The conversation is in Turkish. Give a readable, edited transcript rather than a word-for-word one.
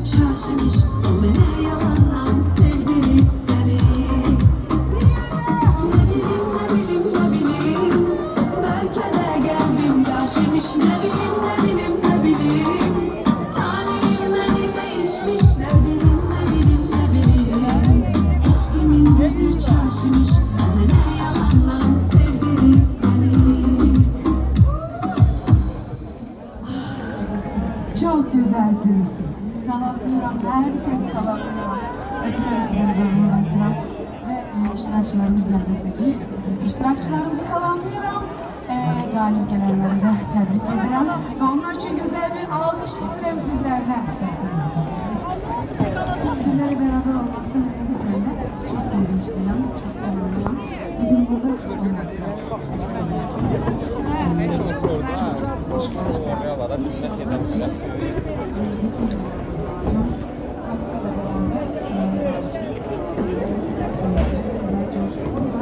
şaşmış. Ama ne yalandan sevdirip seni. Ne bileyim ne bileyim. Belki de geldim yaşamış. Ne bileyim ne bileyim ne bileyim. Talihim beni değişmiş. Ne bileyim ne bileyim ne bileyim. Eşkimin gözü şaşmış. Ama ne yalandan sevdirip seni. Çok güzelsiniz. Salamlıyorum, herkes salamlıyorum. Öpüyorum sizleri bölümü basıram. Ve iştirakçılarımız elbette ki. İştirakçılarımızı salamlıyorum. Galip gelenleri de tebrik ederim. Ve onlar için güzel bir alkış isterim sizlerden. Sizlerle beraber olmaktan elbette çok sevinçliyim, çok gururluyum. Bugün burada olmaktan esinliyim. Çok konuşmalarda inşallah ki önümüzdeki yıllarımız olacak. Kamplarla beraber emeğe karşı sevgilerimizle, sevincimizle, coşkumuzla